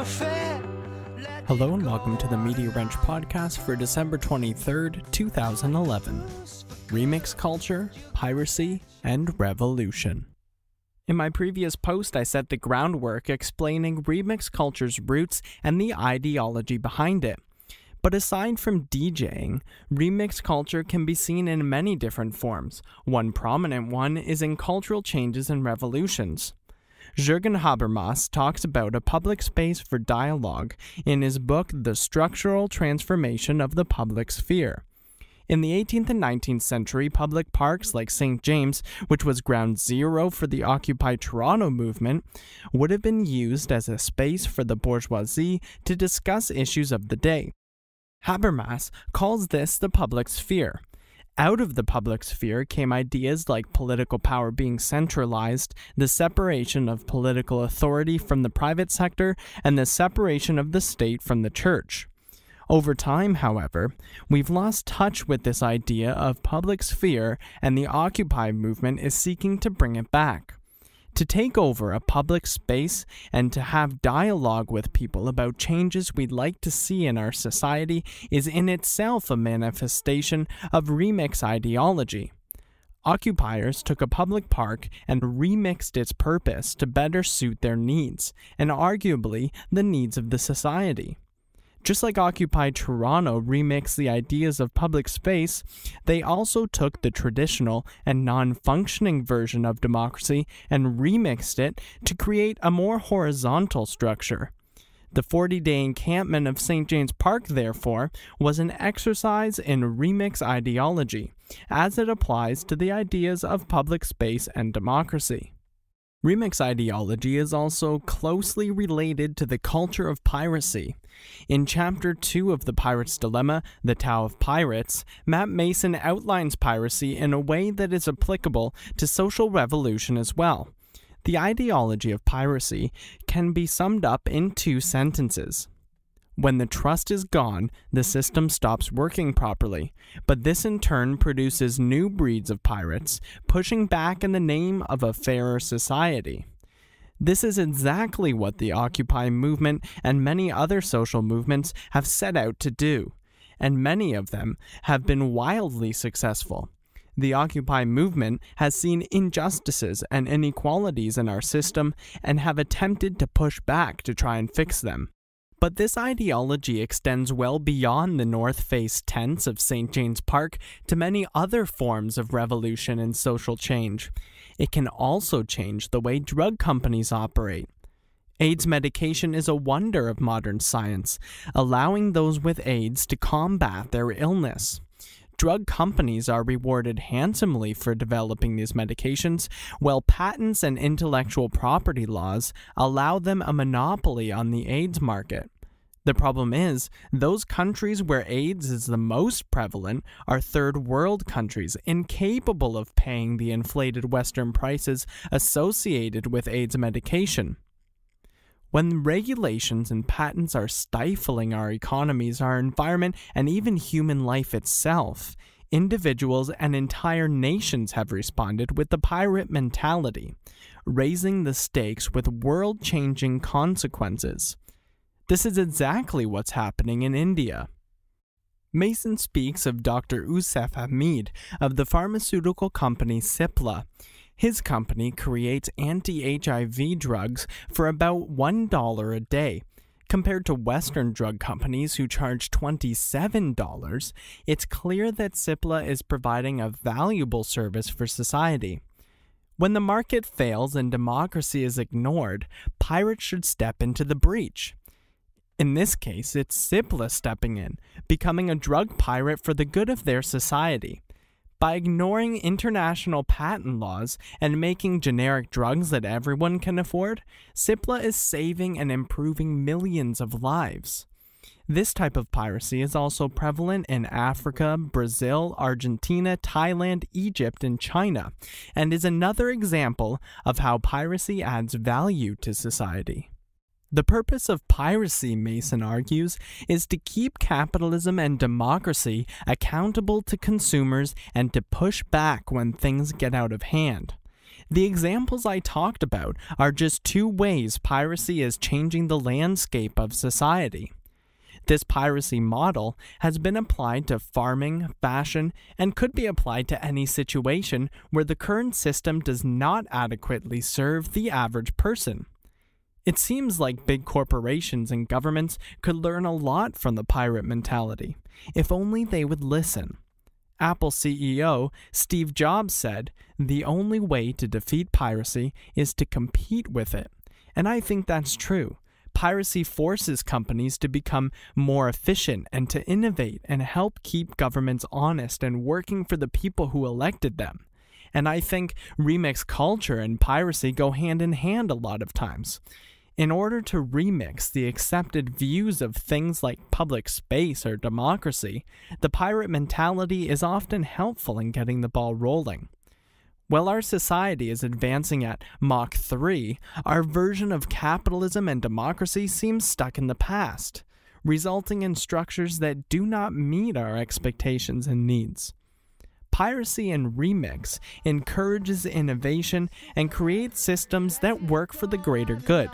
so fair. Hello and welcome to the Media Wrench podcast for December 23rd, 2011. Remix culture, piracy, and revolution. In my previous post, I set the groundwork explaining remix culture's roots and the ideology behind it. But aside from DJing, remix culture can be seen in many different forms. One prominent one is in cultural changes and revolutions. Jürgen Habermas talks about a public space for dialogue in his book The Structural Transformation of the Public Sphere. In the 18th and 19th century, public parks like St. James, which was ground zero for the Occupy Toronto movement, would have been used as a space for the bourgeoisie to discuss issues of the day. Habermas calls this the public sphere. Out of the public sphere came ideas like political power being centralized, the separation of political authority from the private sector, and the separation of the state from the church. Over time, however, we've lost touch with this idea of public sphere, and the Occupy movement is seeking to bring it back. To take over a public space and to have dialogue with people about changes we'd like to see in our society is in itself a manifestation of remix ideology. Occupiers took a public park and remixed its purpose to better suit their needs, and arguably the needs of the society. Just like Occupy Toronto remixed the ideas of public space, they also took the traditional and non-functioning version of democracy and remixed it to create a more horizontal structure. The 40-day encampment of St. James Park, therefore, was an exercise in remix ideology, as it applies to the ideas of public space and democracy. Remix ideology is also closely related to the culture of piracy. In Chapter 2 of The Pirate's Dilemma, The Tao of Pirates, Matt Mason outlines piracy in a way that is applicable to social revolution as well. The ideology of piracy can be summed up in two sentences. When the trust is gone, the system stops working properly, but this in turn produces new breeds of pirates, pushing back in the name of a fairer society. This is exactly what the Occupy movement and many other social movements have set out to do, and many of them have been wildly successful. The Occupy movement has seen injustices and inequalities in our system and have attempted to push back to try and fix them. But this ideology extends well beyond the North Face tents of St. James Park to many other forms of revolution and social change. It can also change the way drug companies operate. AIDS medication is a wonder of modern science, allowing those with AIDS to combat their illness. Drug companies are rewarded handsomely for developing these medications, while patents and intellectual property laws allow them a monopoly on the AIDS market. The problem is, those countries where AIDS is the most prevalent are third world countries incapable of paying the inflated Western prices associated with AIDS medication. When regulations and patents are stifling our economies, our environment, and even human life itself, individuals and entire nations have responded with the pirate mentality, raising the stakes with world-changing consequences. This is exactly what's happening in India. Mason speaks of Dr. Usef Hamid of the pharmaceutical company Cipla. His company creates anti-HIV drugs for about $1 a day. Compared to Western drug companies who charge $27, it's clear that Cipla is providing a valuable service for society. When the market fails and democracy is ignored, pirates should step into the breach. In this case, it's Cipla stepping in, becoming a drug pirate for the good of their society. By ignoring international patent laws and making generic drugs that everyone can afford, Cipla is saving and improving millions of lives. This type of piracy is also prevalent in Africa, Brazil, Argentina, Thailand, Egypt, and China, and is another example of how piracy adds value to society. The purpose of piracy, Mason argues, is to keep capitalism and democracy accountable to consumers and to push back when things get out of hand. The examples I talked about are just two ways piracy is changing the landscape of society. This piracy model has been applied to farming, fashion, and could be applied to any situation where the current system does not adequately serve the average person. It seems like big corporations and governments could learn a lot from the pirate mentality, if only they would listen. Apple CEO Steve Jobs said, "The only way to defeat piracy is to compete with it." And I think that's true. Piracy forces companies to become more efficient and to innovate and help keep governments honest and working for the people who elected them. And I think remix culture and piracy go hand in hand a lot of times. In order to remix the accepted views of things like public space or democracy, the pirate mentality is often helpful in getting the ball rolling. While our society is advancing at Mach 3, our version of capitalism and democracy seems stuck in the past, resulting in structures that do not meet our expectations and needs. Piracy and remix encourages innovation and creates systems that work for the greater good.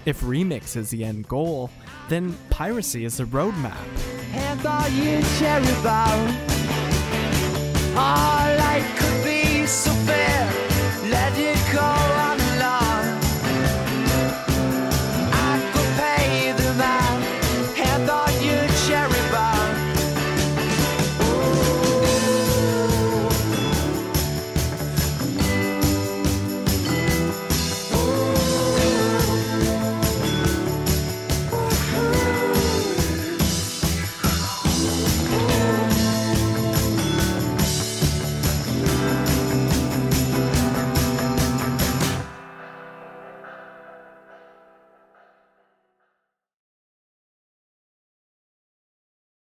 If remix is the end goal, then piracy is the roadmap. And all you cherry bomb, all I could